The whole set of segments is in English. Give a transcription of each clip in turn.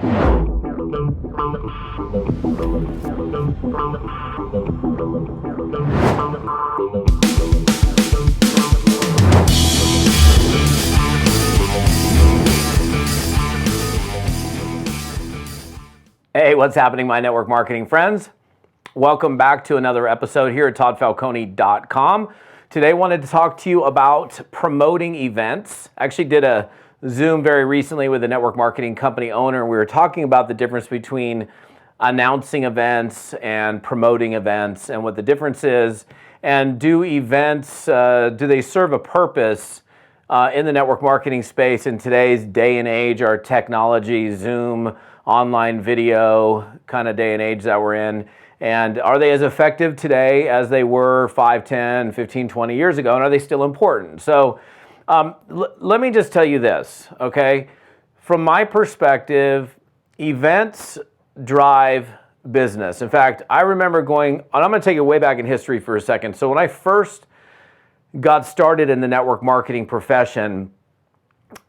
Hey, what's happening, my network marketing friends? Welcome back to another episode here at toddfalcone.com. Today I wanted to talk to you about promoting events. I actually did a Zoom very recently with a network marketing company owner. We were talking about the difference between announcing events and promoting events and what the difference is. And do events, do they serve a purpose in the network marketing space in today's day and age, our technology, Zoom, online video kind of day and age that we're in? And are they as effective today as they were 5, 10, 15, 20 years ago? And are they still important? So let me just tell you this, okay? From my perspective, events drive business. In fact, I remember going, and I'm going to take it way back in history for a second. So when I first got started in the network marketing profession,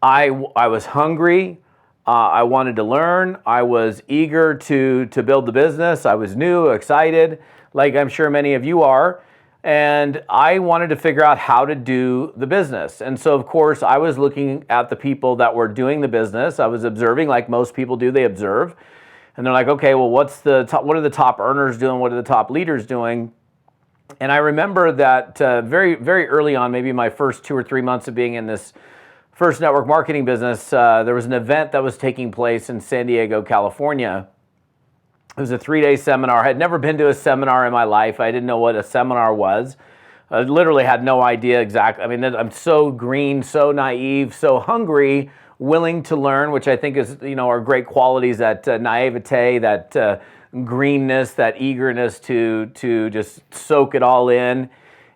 I was hungry. I wanted to learn. I was eager to build the business. I was new, excited, like I'm sure many of you are. And I wanted to figure out how to do the business. And so, of course, I was looking at the people that were doing the business. I was observing, like most people do, they observe. And they're like, okay, well, what are the top earners doing? What are the top leaders doing? And I remember that very, very early on, maybe my first 2 or 3 months of being in this first network marketing business, there was an event that was taking place in San Diego, California. It was a 3-day seminar. I had never been to a seminar in my life. I didn't know what a seminar was. I literally had no idea exactly. I mean, I'm so green, so naive, so hungry, willing to learn, which I think is, are great qualities, that naivete, that greenness, that eagerness to just soak it all in.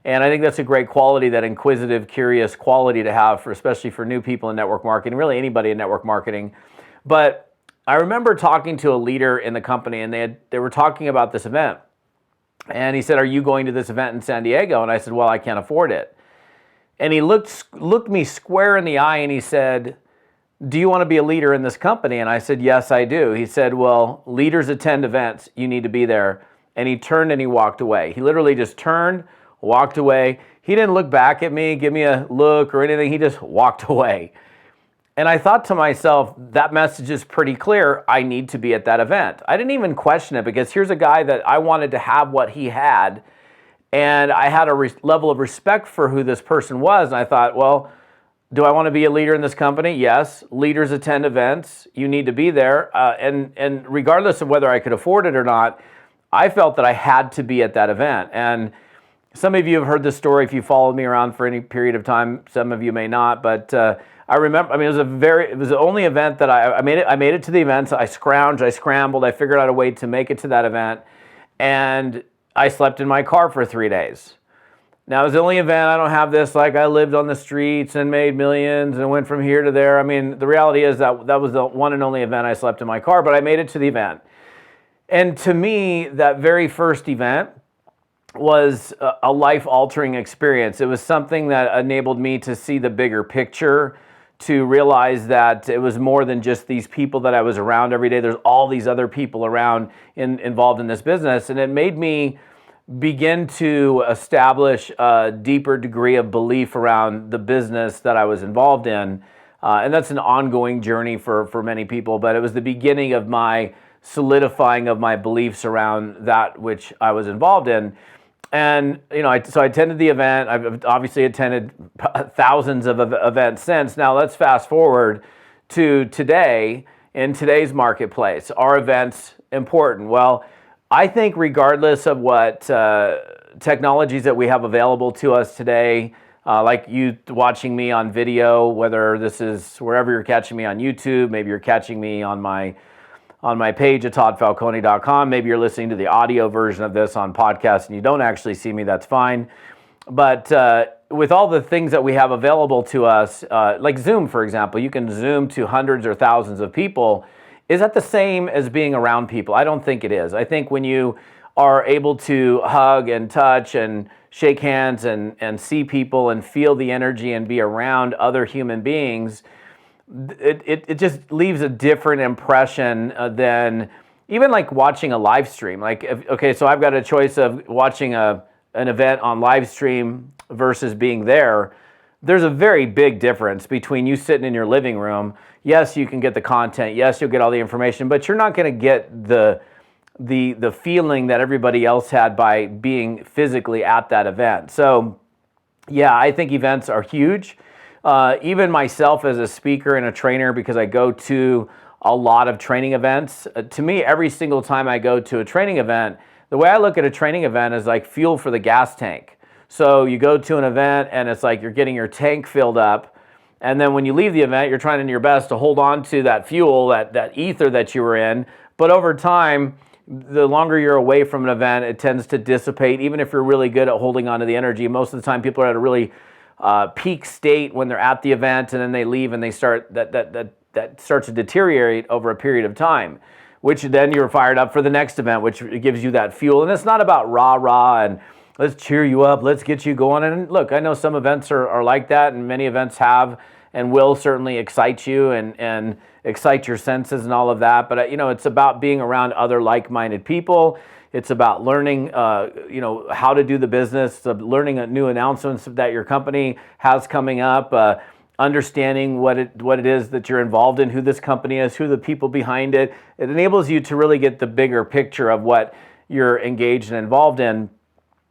And I think that's a great quality, that inquisitive, curious quality to have, especially for new people in network marketing, really anybody in network marketing. But I remember talking to a leader in the company, and they were talking about this event. And he said, "Are you going to this event in San Diego?" And I said, "Well, I can't afford it." And he looked me square in the eye, and he said, "Do you want to be a leader in this company?" And I said, "Yes, I do." He said, "Well, leaders attend events. You need to be there." And he turned and he walked away. He literally just turned, walked away. He didn't look back at me, give me a look or anything. He just walked away. And I thought to myself, that message is pretty clear. I need to be at that event. I didn't even question it, because here's a guy that I wanted to have what he had. And I had a level of respect for who this person was. And I thought, well, do I want to be a leader in this company? Yes. Leaders attend events. You need to be there. And regardless of whether I could afford it or not, I felt that I had to be at that event. And some of you have heard this story if you followed me around for any period of time. Some of you may not, but I remember. I mean, it was the only event that I made it. I made it to the event. I scrounged, I scrambled, I figured out a way to make it to that event, and I slept in my car for 3 days. Now, it was the only event. I don't have this like I lived on the streets and made millions and went from here to there. I mean, the reality is that was the one and only event I slept in my car, but I made it to the event. And to me, that very first event was a life-altering experience. It was something that enabled me to see the bigger picture, to realize that it was more than just these people that I was around every day. There's all these other people around involved in this business. And it made me begin to establish a deeper degree of belief around the business that I was involved in. And that's an ongoing journey for many people, but it was the beginning of my solidifying of my beliefs around that which I was involved in. And, so I attended the event. I've obviously attended thousands of events since. Now let's fast forward to today. In today's marketplace, are events important? Well, I think regardless of what technologies that we have available to us today, like you watching me on video, whether this is wherever you're catching me on YouTube, maybe you're catching me on my page at toddfalcone.com. Maybe you're listening to the audio version of this on podcast and you don't actually see me, that's fine. But with all the things that we have available to us, like Zoom, for example, you can Zoom to hundreds or thousands of people. Is that the same as being around people? I don't think it is. I think when you are able to hug and touch and shake hands and see people and feel the energy and be around other human beings, it just leaves a different impression than even like watching a live stream. Like, okay, so I've got a choice of watching an event on live stream versus being there. There's a very big difference between you sitting in your living room. Yes, you can get the content. Yes, you'll get all the information, but you're not going to get the feeling that everybody else had by being physically at that event. So yeah, I think events are huge. Even myself as a speaker and a trainer, because I go to a lot of training events, to me, every single time I go to a training event, the way I look at a training event is like fuel for the gas tank. So you go to an event and it's like you're getting your tank filled up. And then when you leave the event, you're trying your best to hold on to that fuel, that ether that you were in. But over time, the longer you're away from an event, it tends to dissipate. Even if you're really good at holding on to the energy, most of the time people are at a really peak state when they're at the event, and then they leave and they start that starts to deteriorate over a period of time, which then you're fired up for the next event, which gives you that fuel. And it's not about rah and let's cheer you up, let's get you going. And look, I know some events are like that, and many events have and will certainly excite you and excite your senses and all of that. But it's about being around other like-minded people. It's about learning, how to do the business, learning new announcements that your company has coming up, understanding what it is that you're involved in, who this company is, who the people behind it. It enables you to really get the bigger picture of what you're engaged and involved in.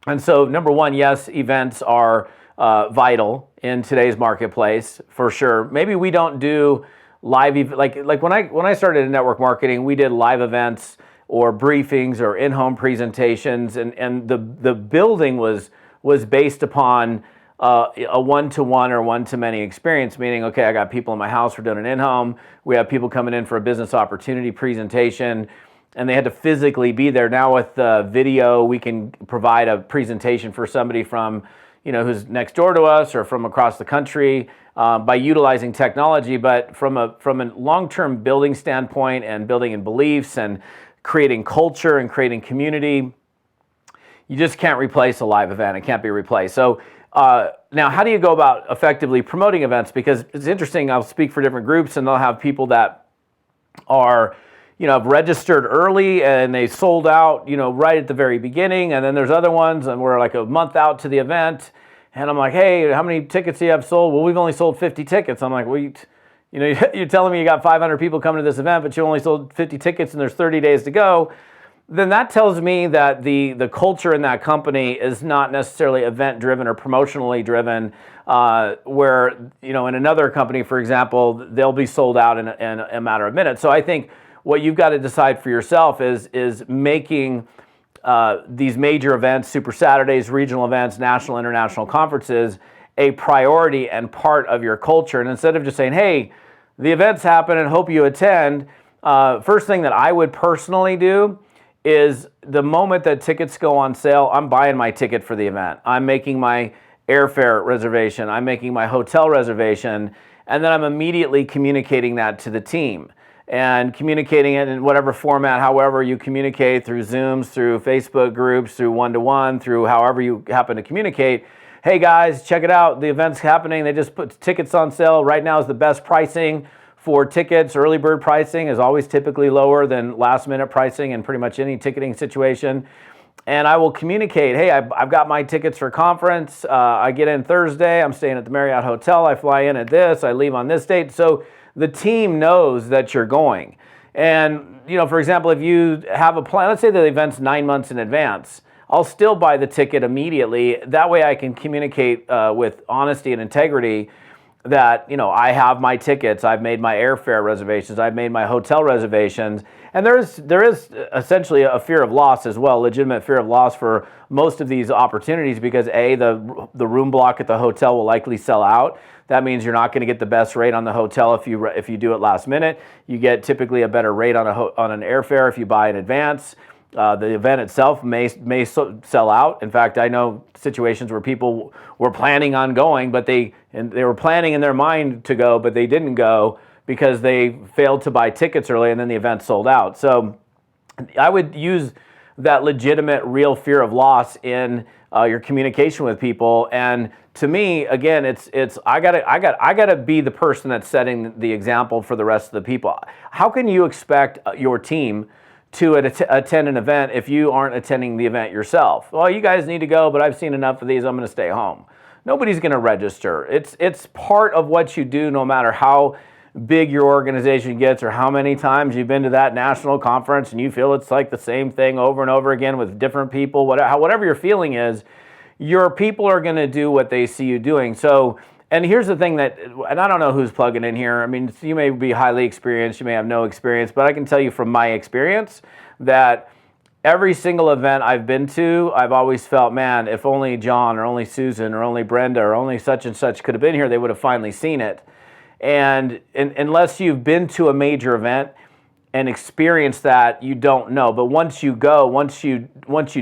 And so, number one, yes, events are vital in today's marketplace for sure. Maybe we don't do live like when I started in network marketing, we did live events or briefings or in-home presentations, and the building was based upon a one-to-one or one-to-many experience, meaning, okay, I got people in my house, we're doing an in-home, we have people coming in for a business opportunity presentation, and they had to physically be there. Now with video, we can provide a presentation for somebody from, who's next door to us or from across the country by utilizing technology. But from a long-term building standpoint and building in beliefs and creating culture and creating community, you just can't replace a live event. It can't be replaced. So now, how do you go about effectively promoting events? Because it's interesting, I'll speak for different groups and they'll have people that are have registered early and they sold out, right at the very beginning. And then there's other ones and we're like a month out to the event. And I'm like, hey, how many tickets do you have sold? Well, we've only sold 50 tickets. I'm like, well, you're telling me you got 500 people coming to this event, but you only sold 50 tickets and there's 30 days to go. Then that tells me that the culture in that company is not necessarily event driven or promotionally driven, where, in another company, for example, they'll be sold out in a matter of minutes. So I think what you've got to decide for yourself is making these major events, Super Saturdays, regional events, national, international conferences, a priority and part of your culture. And instead of just saying, hey, the events happen and hope you attend, first thing that I would personally do is the moment that tickets go on sale, I'm buying my ticket for the event. I'm making my airfare reservation. I'm making my hotel reservation. And then I'm immediately communicating that to the team. And communicating it in whatever format, however you communicate, through Zooms, through Facebook groups, through one-to-one, through however you happen to communicate. Hey guys, check it out. The event's happening. They just put tickets on sale. Right now is the best pricing for tickets. Early bird pricing is always typically lower than last minute pricing in pretty much any ticketing situation. And I will communicate, hey, I've got my tickets for conference. I get in Thursday. I'm staying at the Marriott Hotel. I fly in at this. I leave on this date. So the team knows that you're going. And, for example, if you have a plan, let's say the event's 9 months in advance, I'll still buy the ticket immediately. That way I can communicate with honesty and integrity that, I have my tickets, I've made my airfare reservations, I've made my hotel reservations. And there is essentially a fear of loss as well, legitimate fear of loss for most of these opportunities, because the room block at the hotel will likely sell out. That means you're not going to get the best rate on the hotel if you do it last minute. You get typically a better rate on an airfare if you buy in advance. The event itself may sell out. In fact, I know situations where people were planning on going, but they were planning in their mind to go, but they didn't go because they failed to buy tickets early, and then the event sold out. So I would use that legitimate, real fear of loss in your communication with people, and to me, again, it's I gotta be the person that's setting the example for the rest of the people. How can you expect your team to attend an event if you aren't attending the event yourself? Well, you guys need to go, but I've seen enough of these, I'm going to stay home. Nobody's going to register. It's part of what you do, no matter how big your organization gets or how many times you've been to that national conference and you feel it's like the same thing over and over again with different people. Whatever your feeling is, your people are going to do what they see you doing. So, and here's the thing and I don't know who's plugging in here. I mean, you may be highly experienced, you may have no experience, but I can tell you from my experience that every single event I've been to, I've always felt, man, if only John or only Susan or only Brenda or only such and such could have been here, they would have finally seen it. And unless you've been to a major event and experienced that, you don't know. But once you go, once you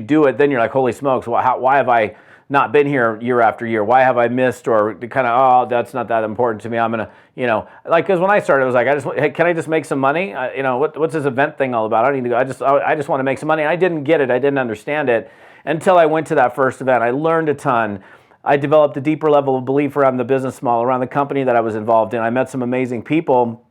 do it, then you're like, holy smokes, why have I not been here year after year? Why have I missed, or kind of, oh, that's not that important to me. I'm going to, like, because when I started, I was like, hey, can I just make some money? What's this event thing all about? I don't need to go. I just want to make some money. And I didn't get it. I didn't understand it until I went to that first event. I learned a ton. I developed a deeper level of belief around the business model, around the company that I was involved in. I met some amazing people,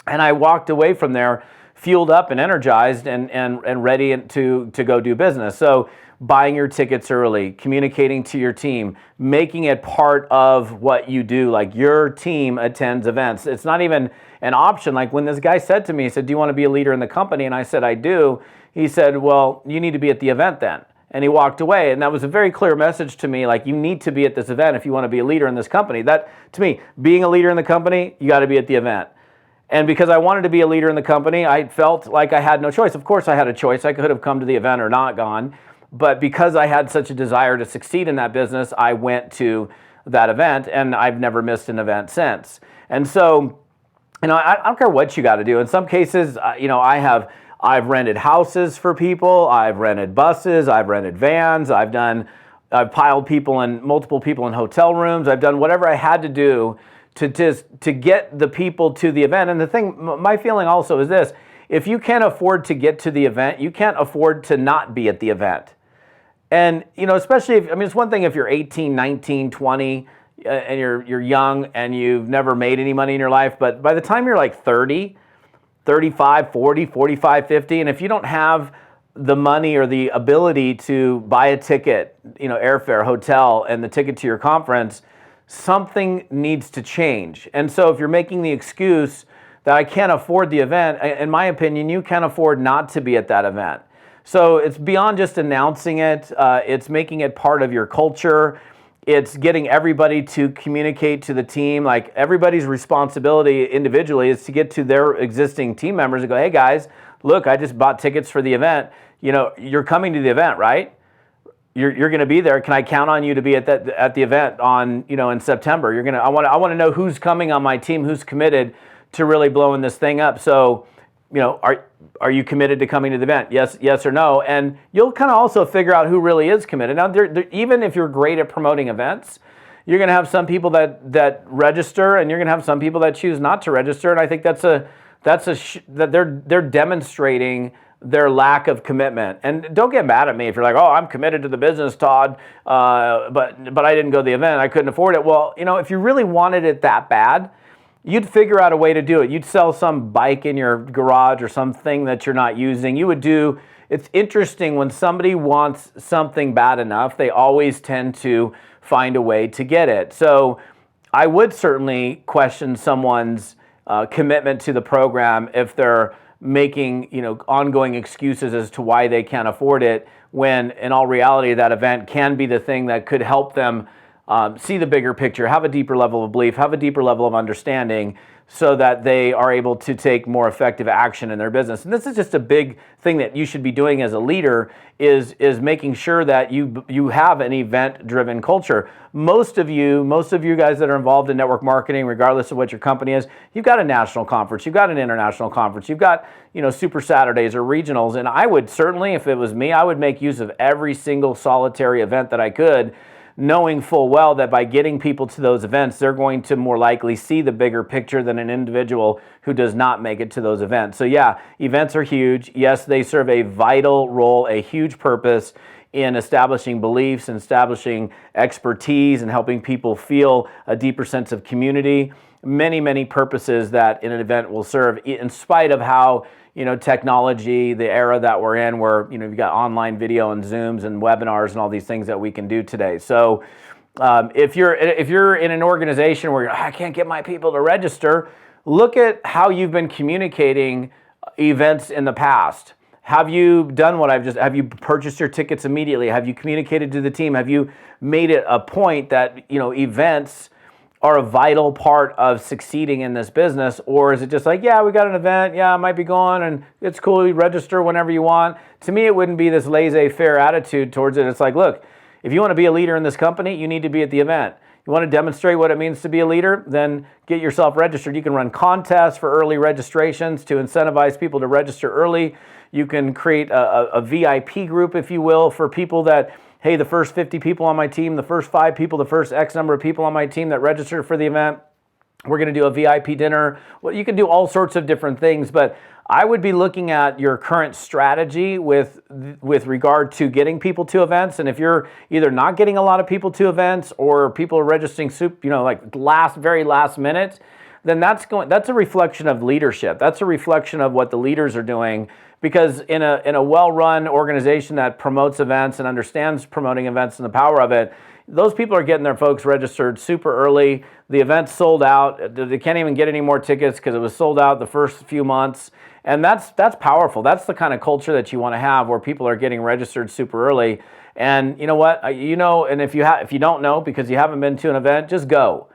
and I walked away from there fueled up and energized and ready to go do business. So buying your tickets early, communicating to your team, making it part of what you do. Like, your team attends events. It's not even an option. Like, when this guy said to me, he said, do you want to be a leader in the company? And I said, I do. He said, well, you need to be at the event then. And he walked away. And that was a very clear message to me. Like, you need to be at this event if you want to be a leader in this company. That, to me, being a leader in the company, you got to be at the event. And because I wanted to be a leader in the company, I felt like I had no choice. Of course I had a choice. I could have come to the event or not gone. But because I had such a desire to succeed in that business, I went to that event, and I've never missed an event since. And so, I don't care what you got to do. In some cases, I've rented houses for people, I've rented buses, I've rented vans, I've piled multiple people in hotel rooms. I've done whatever I had to do to get the people to the event. And the thing, my feeling also is this: if you can't afford to get to the event, you can't afford to not be at the event. And, especially it's one thing if you're 18, 19, 20, and you're young and you've never made any money in your life. But by the time you're like 30, 35, 40, 45, 50, and if you don't have the money or the ability to buy a ticket, airfare, hotel, and the ticket to your conference, something needs to change. And so if you're making the excuse that I can't afford the event, in my opinion, you can't afford not to be at that event. So it's beyond just announcing it. It's making it part of your culture. It's getting everybody to communicate to the team. Like, everybody's responsibility individually is to get to their existing team members and go, hey guys, look, I just bought tickets for the event. You're coming to the event, right? You're going to be there. Can I count on you to be at the event in September? I want to know who's coming on my team, who's committed to really blowing this thing up. So, are you committed to coming to the event? Yes or no. And you'll kind of also figure out who really is committed. Now, even if you're great at promoting events, you're going to have some people that register, and you're going to have some people that choose not to register. And I think that they're demonstrating their lack of commitment. And don't get mad at me if you're like, oh, I'm committed to the business, Todd, but I didn't go to the event. I couldn't afford it. Well, if you really wanted it that bad, you'd figure out a way to do it. You'd sell some bike in your garage or something that you're not using. It's interesting, when somebody wants something bad enough, they always tend to find a way to get it. So I would certainly question someone's commitment to the program if they're making ongoing excuses as to why they can't afford it, when in all reality that event can be the thing that could help them see the bigger picture, have a deeper level of belief, have a deeper level of understanding, so that they are able to take more effective action in their business. And this is just a big thing that you should be doing as a leader, is making sure that you have an event-driven culture. Most of you guys that are involved in network marketing, regardless of what your company is, you've got a national conference, you've got an international conference, you've got Super Saturdays or regionals. And I would certainly, if it was me, I would make use of every single solitary event that I could, knowing full well that by getting people to those events, they're going to more likely see the bigger picture than an individual who does not make it to those events. So yeah, events are huge. Yes, they serve a vital role, a huge purpose in establishing beliefs and establishing expertise and helping people feel a deeper sense of community. Many, many purposes that an event will serve, in spite of how, technology, the era that we're in, where, you've got online video and Zooms and webinars and all these things that we can do today. So if you're in an organization where I can't get my people to register, look at how you've been communicating events in the past. Have you done have you purchased your tickets immediately? Have you communicated to the team? Have you made it a point that, events are a vital part of succeeding in this business? Or is it just like, yeah, we got an event, yeah, I might be going, and it's cool, you register whenever you want? To me, it wouldn't be this laissez-faire attitude towards it. It's like, look, if you want to be a leader in this company, you need to be at the event. You want to demonstrate what it means to be a leader? Then get yourself registered. You can run contests for early registrations to incentivize people to register early. You can create a VIP group, if you will, for people that, hey, the first 50 people on my team, the first 5 people, the first X number of people on my team that registered for the event, we're going to do a VIP dinner. Well, you can do all sorts of different things, but I would be looking at your current strategy with regard to getting people to events. And if you're either not getting a lot of people to events, or people are registering very last minute, then that's a reflection of leadership. That's a reflection of what the leaders are doing. Because in a well-run organization that promotes events and understands promoting events and the power of it, those people are getting their folks registered super early. The event's sold out. They can't even get any more tickets because it was sold out the first few months. And that's powerful. That's the kind of culture that you want to have, where people are getting registered super early. And you know what? And if you don't know because you haven't been to an event, just go.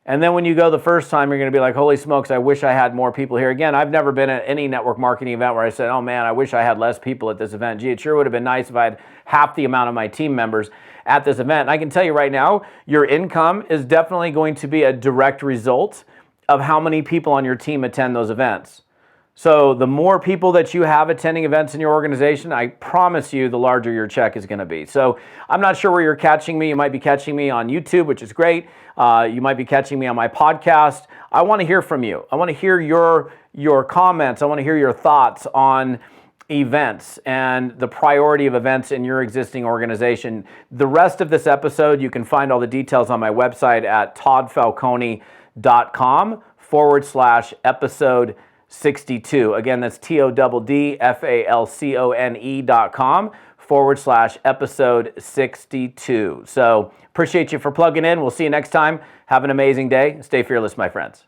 And then when you go the first time, you're going to be like, holy smokes, I wish I had more people here. Again, I've never been at any network marketing event where I said, oh man, I wish I had less people at this event. Gee, it sure would have been nice if I had half the amount of my team members at this event. And I can tell you right now, your income is definitely going to be a direct result of how many people on your team attend those events. So the more people that you have attending events in your organization, I promise you, the larger your check is going to be. So I'm not sure where you're catching me. You might be catching me on YouTube, which is great. You might be catching me on my podcast. I want to hear from you. I want to hear your comments. I want to hear your thoughts on events and the priority of events in your existing organization. The rest of this episode, you can find all the details on my website at toddfalcone.com/episode 62. Again, that's toddfalcone.com/episode 62. So appreciate you for plugging in. We'll see you next time. Have an amazing day. Stay fearless, my friends.